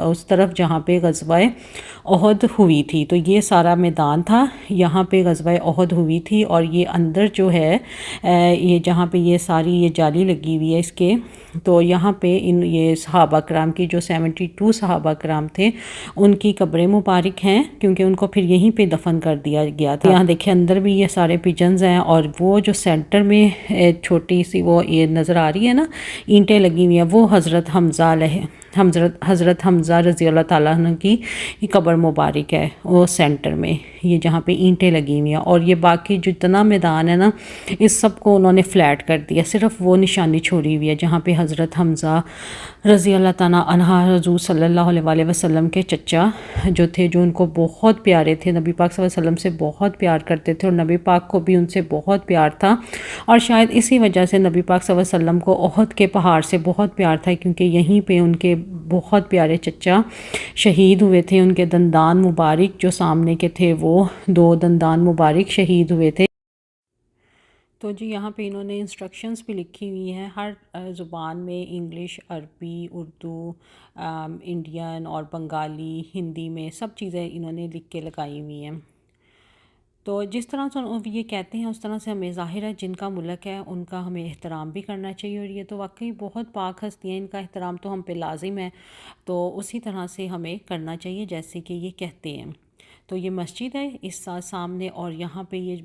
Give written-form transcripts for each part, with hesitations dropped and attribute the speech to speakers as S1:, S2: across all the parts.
S1: اس طرف جہاں پہ غزوہ احد ہوئی تھی. تو یہ سارا میدان تھا، یہاں پہ غزوہ احد ہوئی تھی. اور یہ اندر جو ہے یہ جہاں پہ یہ ساری یہ جالی لگی ہوئی ہے اس کے، تو یہاں پہ یہ صحابہ کرام کی جو 72 صحابہ کرام تھے ان کی قبریں مبارک ہیں، کیونکہ ان کو پھر یہیں پہ دفن کر دیا گیا تھا. یہاں دیکھیں اندر بھی یہ سارے پیجنز ہیں، اور وہ جو سینٹر میں چھوٹی سی وہ یہ نظر آ رہی ہے نا اینٹیں لگی ہوئی ہیں، وہ حضرت حمزہ رضی اللہ تعالیٰ عنہ کی قبر مبارک ہے وہ سینٹر میں، یہ جہاں پہ اینٹیں لگی ہوئی ہیں. اور یہ باقی جتنا میدان ہے نا اس سب کو انہوں نے فلیٹ کر دیا، صرف وہ نشانی چھوڑی ہوئی ہے جہاں پہ حضرت حمزہ رضی اللہ تعالیٰ عنہ حضور صلی اللہ علیہ وسلم کے چچا جو تھے، جو ان کو بہت پیارے تھے، نبی پاک صلی اللہ علیہ وسلم سے بہت پیار کرتے تھے، اور نبی پاک کو بھی ان سے بہت پیار تھا. اور شاید اسی وجہ سے نبی پاک صلی اللہ علیہ وسلم کو احد کے پہاڑ سے بہت پیار تھا، کیونکہ یہیں پہ ان کے بہت پیارے چچا شہید ہوئے تھے. ان کے دندان مبارک جو سامنے کے تھے وہ 2 دندان مبارک شہید ہوئے تھے. تو جی یہاں پہ انہوں نے انسٹرکشنز بھی لکھی ہوئی ہیں ہر زبان میں، انگلش، عربی، اردو، انڈین اور بنگالی، ہندی میں سب چیزیں انہوں نے لکھ کے لگائی ہوئی ہیں. تو جس طرح سے یہ کہتے ہیں اس طرح سے ہمیں ظاہر ہے جن کا ملک ہے ان کا ہمیں احترام بھی کرنا چاہیے، اور یہ تو واقعی بہت پاک ہستی ہیں، ان کا احترام تو ہم پہ لازم ہے، تو اسی طرح سے ہمیں کرنا چاہیے جیسے کہ یہ کہتے ہیں. تو یہ مسجد ہے اس سامنے، اور یہاں پہ یہ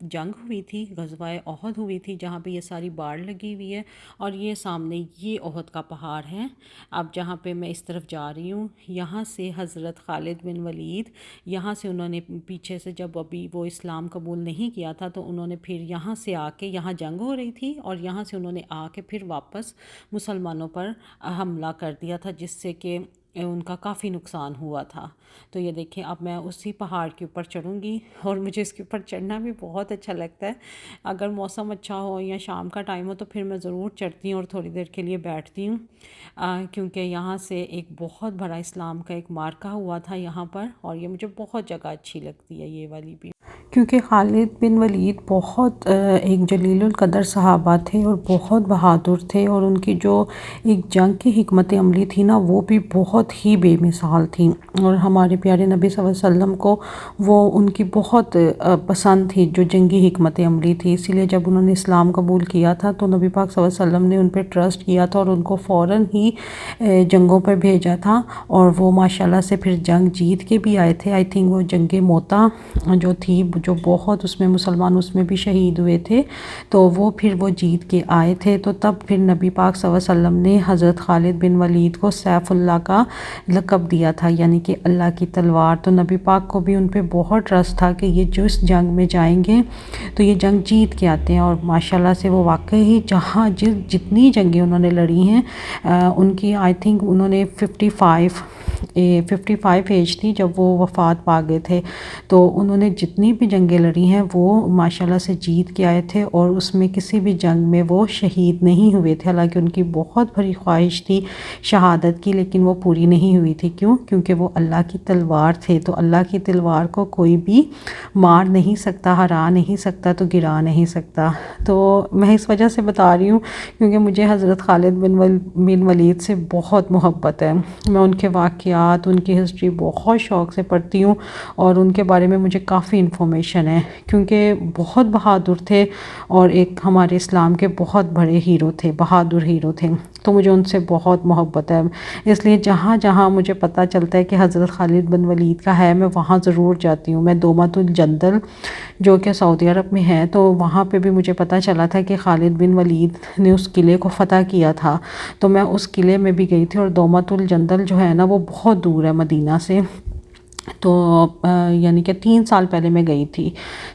S1: جنگ ہوئی تھی، غزوہ احد ہوئی تھی، جہاں پہ یہ ساری باڑ لگی ہوئی ہے. اور یہ سامنے یہ احد کا پہاڑ ہے. اب جہاں پہ میں اس طرف جا رہی ہوں، یہاں سے حضرت خالد بن ولید، یہاں سے انہوں نے پیچھے سے جب ابھی وہ اسلام قبول نہیں کیا تھا تو انہوں نے پھر یہاں سے آ کے، یہاں جنگ ہو رہی تھی اور یہاں سے انہوں نے آ کے پھر واپس مسلمانوں پر حملہ کر دیا تھا، جس سے کہ ان کا کافی نقصان ہوا تھا. تو یہ دیکھیں اب میں اسی پہاڑ کے اوپر چڑھوں گی، اور مجھے اس کے اوپر چڑھنا بھی بہت اچھا لگتا ہے. اگر موسم اچھا ہو یا شام کا ٹائم ہو تو پھر میں ضرور چڑھتی ہوں اور تھوڑی دیر کے لیے بیٹھتی ہوں، کیونکہ یہاں سے ایک بہت بڑا اسلام کا ایک معرکہ ہوا تھا یہاں پر. اور یہ مجھے بہت جگہ اچھی لگتی ہے یہ والی بھی، کیونکہ خالد بن ولید بہت ایک جلیل القدر صحابہ تھے اور بہت بہادر تھے، اور ان کی جو ایک جنگ کی حکمت عملی تھی نا وہ بھی بہت ہی بے مثال تھی. اور ہمارے پیارے نبی صلی اللہ علیہ وسلم کو وہ ان کی بہت پسند تھی جو جنگی حکمت عملی تھی. اسی لیے جب انہوں نے اسلام قبول کیا تھا تو نبی پاک صلی اللہ علیہ وسلم نے ان پہ ٹرسٹ کیا تھا اور ان کو فوراً ہی جنگوں پر بھیجا تھا، اور وہ ماشاءاللہ سے پھر جنگ جیت کے بھی آئے تھے. آئی تھنک وہ جنگ موتا جو تھی، جو بہت اس میں مسلمان اس میں بھی شہید ہوئے تھے، تو وہ پھر وہ جیت کے آئے تھے. تو تب پھر نبی پاک صلی اللہ علیہ وسلم نے حضرت خالد بن ولید کو سیف اللہ کا لقب دیا تھا، یعنی کہ اللہ کی تلوار. تو نبی پاک کو بھی ان پہ بہت ٹرسٹ تھا کہ یہ جو اس جنگ میں جائیں گے تو یہ جنگ جیت کے آتے ہیں. اور ماشاءاللہ سے وہ واقعی جہاں جتنی جنگیں انہوں نے لڑی ہیں ان کی آئی تھنک انہوں نے 55 ایج تھی جب وہ وفات پا گئے تھے. تو انہوں نے جتنی بھی جنگیں لڑی ہیں وہ ماشاءاللہ سے جیت کے آئے تھے، اور اس میں کسی بھی جنگ میں وہ شہید نہیں ہوئے تھے. حالانکہ ان کی بہت بڑی خواہش تھی شہادت کی، لیکن وہ پوری نہیں ہوئی تھی. کیوں؟ کیونکہ وہ اللہ کی تلوار تھے. تو اللہ کی تلوار کو کوئی بھی مار نہیں سکتا، ہرا نہیں سکتا، تو گرا نہیں سکتا. تو میں اس وجہ سے بتا رہی ہوں کیونکہ مجھے حضرت خالد بن ولید سے بہت محبت ہے. میں ان کے واقعات، ان کی ہسٹری بہت شوق سے پڑھتی ہوں، اور ان کے بارے میں مجھے کافی انفارمیشن ہے، کیونکہ بہت بہادر تھے اور ایک ہمارے اسلام کے بہت بڑے ہیرو تھے، بہادر ہیرو تھے. تو مجھے ان سے بہت محبت ہے، اس لیے جہاں جہاں مجھے پتہ چلتا ہے کہ حضرت خالد بن ولید کا ہے میں وہاں ضرور جاتی ہوں. میں دومت الجندل جو کہ سعودی عرب میں ہے، تو وہاں پہ بھی مجھے پتہ چلا تھا کہ خالد بن ولید نے اس قلعے کو فتح کیا تھا. تو میں اس قلعے میں بھی گئی تھی، اور دومت الجندل جو ہے نا وہ بہت دور ہے مدینہ سے. تو یعنی کہ 3 سال پہلے میں گئی تھی،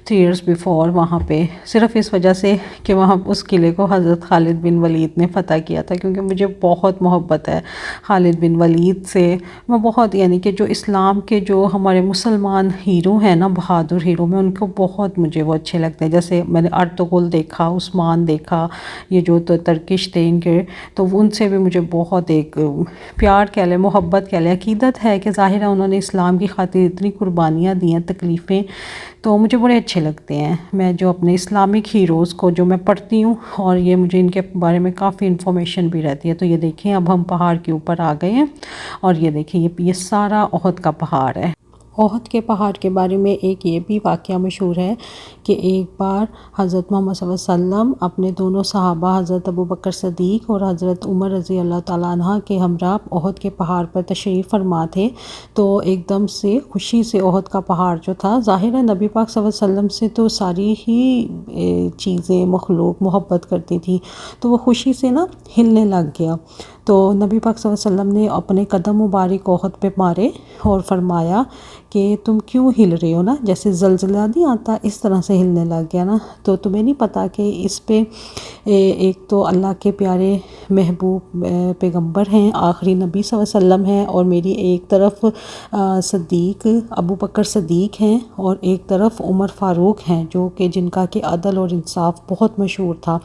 S1: 3 ایئرس بیفور وہاں پہ، صرف اس وجہ سے کہ وہاں اس قلعے کو حضرت خالد بن ولید نے فتح کیا تھا. کیونکہ مجھے بہت محبت ہے خالد بن ولید سے. میں بہت یعنی کہ جو اسلام کے جو ہمارے مسلمان ہیرو ہیں نا، بہادر ہیرو، میں ان کو بہت مجھے وہ اچھے لگتے ہیں. جیسے میں نے ارطغرل دیکھا، عثمان دیکھا، یہ جو ترکش تھے ان کے، تو ان سے بھی مجھے بہت ایک پیار کہہ لیں، محبت کہہ لیں، عقیدت ہے کہ ظاہر ہے انہوں نے اسلام کی خاطر اتنی قربانیاں دی ہیں، تکلیفیں، تو مجھے بڑے اچھے لگتے ہیں۔ میں جو اپنے اسلامک ہیروز کو جو میں پڑھتی ہوں، اور یہ مجھے ان کے بارے میں کافی انفارمیشن بھی رہتی ہے۔ تو یہ دیکھیں اب ہم پہاڑ کے اوپر آ گئے ہیں، اور یہ دیکھیں یہ سارا احد کا پہاڑ ہے۔ احد کے پہاڑ کے بارے میں ایک یہ بھی واقعہ مشہور ہے کہ ایک بار حضرت محمد صلی اللہ علیہ وسلم اپنے دونوں صحابہ حضرت ابوبکر صدیق اور حضرت عمر رضی اللہ تعالیٰ عنہ کے ہمراہ احد کے پہاڑ پر تشریف فرما تھے، تو ایک دم سے خوشی سے احد کا پہاڑ جو تھا، ظاہر ہے نبی پاک صلی اللہ علیہ وسلم سے تو ساری ہی چیزیں مخلوق محبت کرتی تھی، تو وہ خوشی سے نا ہلنے لگ گیا۔ تو نبی پاک صلی اللہ علیہ وسلم نے اپنے قدم مبارک احد پہ مارے اور فرمایا کہ تم کیوں ہل رہے ہو نا، جیسے زلزلہ نہیں آتا اس طرح سے ہلنے لگ گیا نا۔ تو تمہیں نہیں پتہ کہ اس پہ ایک تو اللہ کے پیارے محبوب پیغمبر ہیں، آخری نبی صلی اللہ علیہ وسلم ہیں، اور میری ایک طرف صدیق ابو بکر صدیق ہیں اور ایک طرف عمر فاروق ہیں، جو کہ جن کا کہ عدل اور انصاف بہت مشہور تھا۔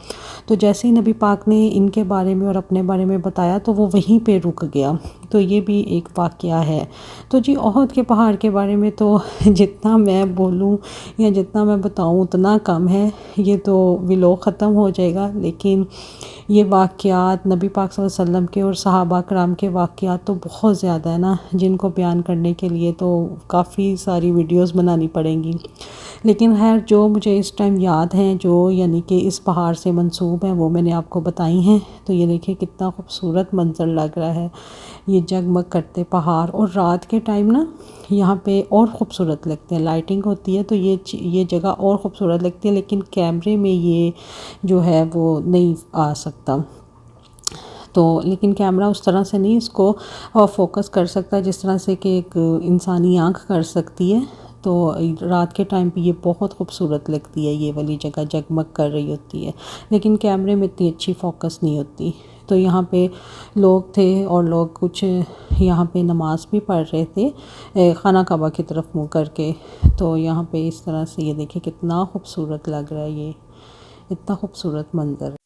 S1: تو جیسے ہی نبی پاک نے ان کے بارے میں اور اپنے بارے میں بتایا تو وہ وہیں پہ رک گیا۔ تو یہ بھی ایک واقعہ ہے۔ تو جی احد کے پہاڑ کے بارے میں تو جتنا میں بولوں یا جتنا میں بتاؤں اتنا کم ہے، یہ تو ویلوگ ختم ہو جائے گا، لیکن یہ واقعات نبی پاک صلی اللہ علیہ وسلم کے اور صحابہ کرام کے واقعات تو بہت زیادہ ہے نا، جن کو بیان کرنے کے لیے تو کافی ساری ویڈیوز بنانی پڑیں گی۔ لیکن خیر جو مجھے اس ٹائم یاد ہیں، جو یعنی کہ اس پہاڑ سے منسوب ہیں، وہ میں نے آپ کو بتائی ہیں۔ تو یہ دیکھیں کتنا خوبصورت منظر لگ رہا ہے، یہ جگمگ کرتے پہاڑ، اور رات کے ٹائم نا یہاں پہ اور خوبصورت لگتے ہیں، لائٹنگ ہوتی ہے تو یہ جگہ اور خوبصورت لگتی ہے، لیکن کیمرے میں یہ جو ہے وہ نہیں آ سکتا۔ تو لیکن کیمرہ اس طرح سے نہیں اس کو فوکس کر سکتا جس طرح سے کہ ایک انسانی آنکھ کر سکتی ہے۔ تو رات کے ٹائم پہ یہ بہت خوبصورت لگتی ہے، یہ والی جگہ جگمگ کر رہی ہوتی ہے، لیکن کیمرے میں اتنی اچھی فوکس نہیں ہوتی۔ تو یہاں پہ لوگ تھے اور لوگ کچھ یہاں پہ نماز بھی پڑھ رہے تھے خانہ کعبہ کی طرف منہ کر کے۔ تو یہاں پہ اس طرح سے یہ دیکھیں کتنا خوبصورت لگ رہا ہے، یہ اتنا خوبصورت منظر ہے۔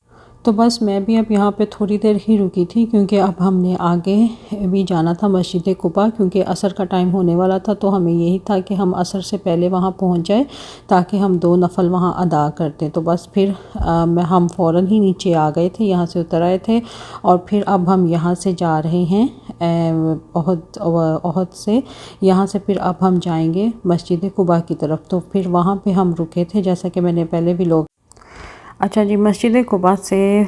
S1: تو بس میں بھی اب یہاں پہ تھوڑی دیر ہی رکی تھی، کیونکہ اب ہم نے آگے بھی جانا تھا مسجد قباء، کیونکہ عصر کا ٹائم ہونے والا تھا، تو ہمیں یہی تھا کہ ہم عصر سے پہلے وہاں پہنچ جائے تاکہ ہم 2 نفل وہاں ادا کرتے۔ تو بس پھر ہم فوراً ہی نیچے آ گئے تھے، یہاں سے اتر آئے تھے، اور پھر اب ہم یہاں سے جا رہے ہیں احد سے، یہاں سے پھر اب ہم جائیں گے مسجد قباء کی طرف۔ تو پھر وہاں پہ ہم رکے تھے، جیسا کہ میں نے پہلے بھی لوگ اچھا جی مسجد قباء سے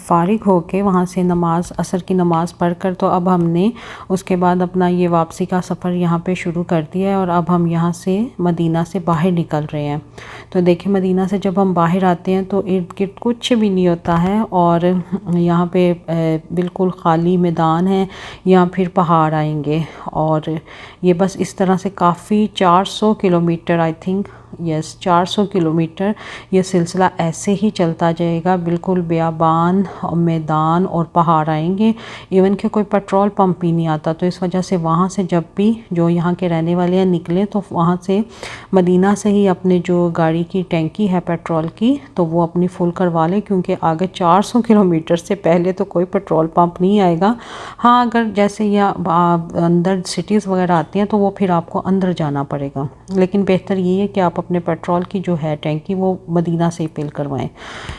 S1: فارغ ہو کے وہاں سے عصر کی نماز پڑھ کر، تو اب ہم نے اس کے بعد اپنا یہ واپسی کا سفر یہاں پہ شروع کر دیا ہے، اور اب ہم یہاں سے مدینہ سے باہر نکل رہے ہیں۔ تو دیکھیں مدینہ سے جب ہم باہر آتے ہیں تو ارد گرد کچھ بھی نہیں ہوتا ہے، اور یہاں پہ بالکل خالی میدان ہے، یہاں پھر پہاڑ آئیں گے، اور یہ بس اس طرح سے کافی 400 کلومیٹر آئی تھنک 400 کلومیٹر یہ سلسلہ ایسے ہی چلتا جائے گا، بالکل بیابان اور میدان اور پہاڑ آئیں گے، ایون کہ کوئی پیٹرول پمپ ہی نہیں آتا۔ تو اس وجہ سے وہاں سے جب بھی جو یہاں کے رہنے والے ہیں نکلیں تو وہاں سے مدینہ سے ہی اپنے جو گاڑی کی ٹینکی ہے پیٹرول کی تو وہ اپنی فل کروا لیں، کیونکہ آگے 400 کلومیٹر سے پہلے تو کوئی پیٹرول پمپ نہیں آئے گا۔ ہاں اگر جیسے یہ اندر سٹیز وغیرہ آتی ہیں تو وہ پھر آپ کو اندر جانا پڑے گا، لیکن بہتر یہ ہے کہ آپ اپنے پیٹرول کی جو ہے ٹینکی وہ مدینہ سے ہی فل کروائیں۔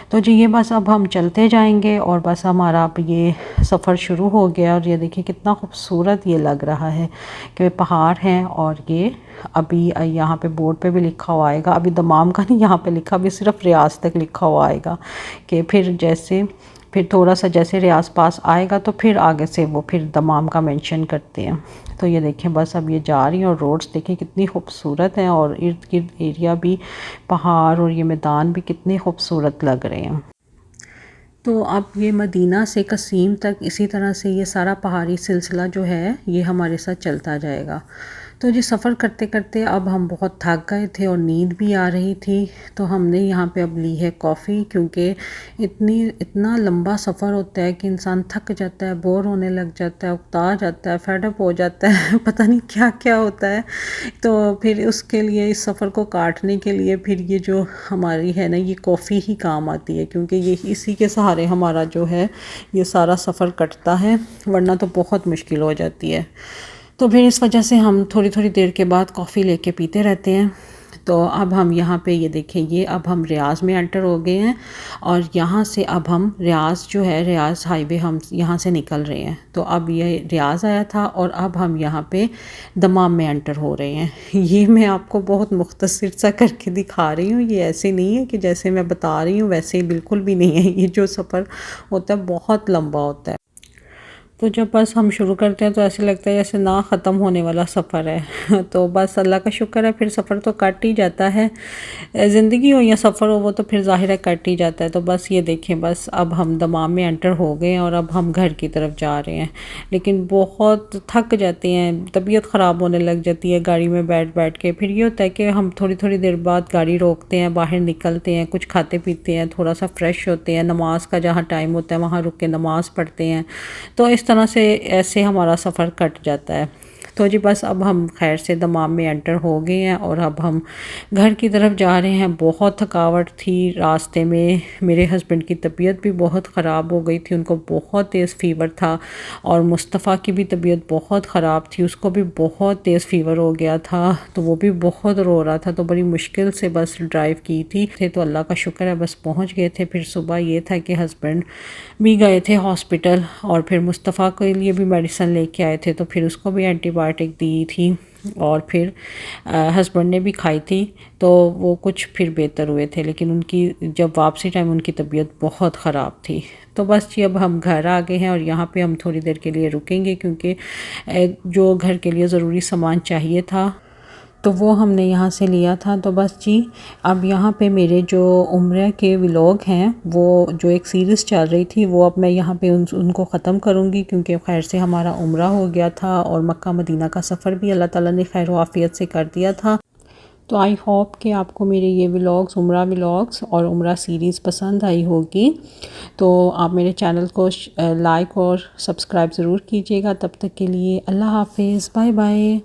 S1: تو جی یہ بس اب ہم چلتے جائیں گے، اور بس ہمارا اب یہ سفر شروع ہو گیا، اور یہ دیکھیں کتنا خوبصورت یہ لگ رہا ہے کہ پہاڑ ہیں، اور یہ ابھی یہاں پہ بورڈ پہ بھی لکھا ہوا آئے گا، ابھی دمام کا نہیں یہاں پہ لکھا، ابھی صرف ریاض تک لکھا ہوا آئے گا، کہ پھر تھوڑا سا جیسے ریاض پاس آئے گا تو پھر آگے سے وہ پھر دمام کا مینشن کرتے ہیں۔ تو یہ دیکھیں بس اب یہ جا رہی ہیں، اور روڈز دیکھیں کتنی خوبصورت ہیں، اور ارد گرد ایریا بھی پہاڑ اور یہ میدان بھی کتنے خوبصورت لگ رہے ہیں۔ تو اب یہ مدینہ سے قصیم تک اسی طرح سے یہ سارا پہاڑی سلسلہ جو ہے یہ ہمارے ساتھ چلتا جائے گا۔ تو جی سفر کرتے کرتے اب ہم بہت تھک گئے تھے اور نیند بھی آ رہی تھی، تو ہم نے یہاں پہ اب لی ہے کافی، کیونکہ اتنا لمبا سفر ہوتا ہے کہ انسان تھک جاتا ہے، بور ہونے لگ جاتا ہے، اکتا جاتا ہے، فیڈ اپ ہو جاتا ہے، پتہ نہیں کیا کیا ہوتا ہے۔ تو پھر اس کے لیے اس سفر کو کاٹنے کے لیے پھر یہ جو ہماری ہے نا یہ کافی ہی کام آتی ہے، کیونکہ یہ اسی کے سہارے ہمارا جو ہے یہ سارا سفر کٹتا ہے، ورنہ تو بہت مشکل ہو جاتی ہے۔ تو پھر اس وجہ سے ہم تھوڑی تھوڑی دیر کے بعد کافی لے کے پیتے رہتے ہیں۔ تو اب ہم یہاں پہ یہ دیکھیں، یہ اب ہم ریاض میں انٹر ہو گئے ہیں، اور یہاں سے اب ہم ریاض جو ہے، ریاض ہائی وے ہم یہاں سے نکل رہے ہیں۔ تو اب یہ ریاض آیا تھا اور اب ہم یہاں پہ دمام میں انٹر ہو رہے ہیں۔ یہ میں آپ کو بہت مختصر سا کر کے دکھا رہی ہوں، یہ ایسے نہیں ہے کہ جیسے میں بتا رہی ہوں ویسے ہی بالکل بھی نہیں ہے۔ یہ جو سفر ہوتا ہے بہت لمبا ہوتا ہے، تو جب بس ہم شروع کرتے ہیں تو ایسے لگتا ہے جیسے نہ ختم ہونے والا سفر ہے۔ تو بس اللہ کا شکر ہے، پھر سفر تو کٹ ہی جاتا ہے، زندگی ہو یا سفر ہو وہ تو پھر ظاہر ہے کٹ ہی جاتا ہے۔ تو بس یہ دیکھیں، بس اب ہم دمام میں انٹر ہو گئے ہیں اور اب ہم گھر کی طرف جا رہے ہیں، لیکن بہت تھک جاتے ہیں، طبیعت خراب ہونے لگ جاتی ہے گاڑی میں بیٹھ بیٹھ کے۔ پھر یہ ہوتا ہے کہ ہم تھوڑی تھوڑی دیر بعد گاڑی روکتے ہیں، باہر نکلتے ہیں، کچھ کھاتے پیتے ہیں، تھوڑا سا فریش ہوتے ہیں، نماز کا جہاں ٹائم ہوتا ہے وہاں رک کے نماز پڑھتے ہیں۔ تو اس طرح سے ایسے ہمارا سفر کٹ جاتا ہے۔ تو جی بس اب ہم خیر سے دمام میں انٹر ہو گئے ہیں اور اب ہم گھر کی طرف جا رہے ہیں۔ بہت تھکاوٹ تھی راستے میں، میرے ہسبینڈ کی طبیعت بھی بہت خراب ہو گئی تھی، ان کو بہت تیز فیور تھا، اور مصطفیٰ کی بھی طبیعت بہت خراب تھی، اس کو بھی بہت تیز فیور ہو گیا تھا، تو وہ بھی بہت رو رہا تھا، تو بڑی مشکل سے بس ڈرائیو کی تھی۔ تو اللہ کا شکر ہے بس پہنچ گئے تھے۔ پھر صبح یہ تھا کہ ہسبینڈ بھی گئے تھے ہاسپٹل، اور پھر مصطفیٰ کے لیے بھی میڈیسن لے کے آئے تھے، تو پھر اس کو بھی اینٹی بائیوٹک دی تھی، اور پھر ہسبینڈ نے بھی کھائی تھی، تو وہ کچھ پھر بہتر ہوئے تھے، لیکن ان کی جب واپسی ٹائم ان کی طبیعت بہت خراب تھی۔ تو بس جی اب ہم گھر آ گئے ہیں، اور یہاں پہ ہم تھوڑی دیر کے لیے رکیں گے، کیونکہ جو گھر کے لیے ضروری سامان چاہیے تھا تو وہ ہم نے یہاں سے لیا تھا۔ تو بس جی اب یہاں پہ میرے جو عمرہ کے ولاگ ہیں، وہ جو ایک سیریز چل رہی تھی، وہ اب میں یہاں پہ ان کو ختم کروں گی، کیونکہ خیر سے ہمارا عمرہ ہو گیا تھا، اور مکہ مدینہ کا سفر بھی اللہ تعالیٰ نے خیر و عافیت سے کر دیا تھا۔ تو آئی ہوپ کہ آپ کو میرے یہ ولاگز، عمرہ ولاگز اور عمرہ سیریز پسند آئی ہوگی، تو آپ میرے چینل کو لائک اور سبسکرائب ضرور کیجیے گا۔ تب تک کے لیے اللہ حافظ، بائے بائے۔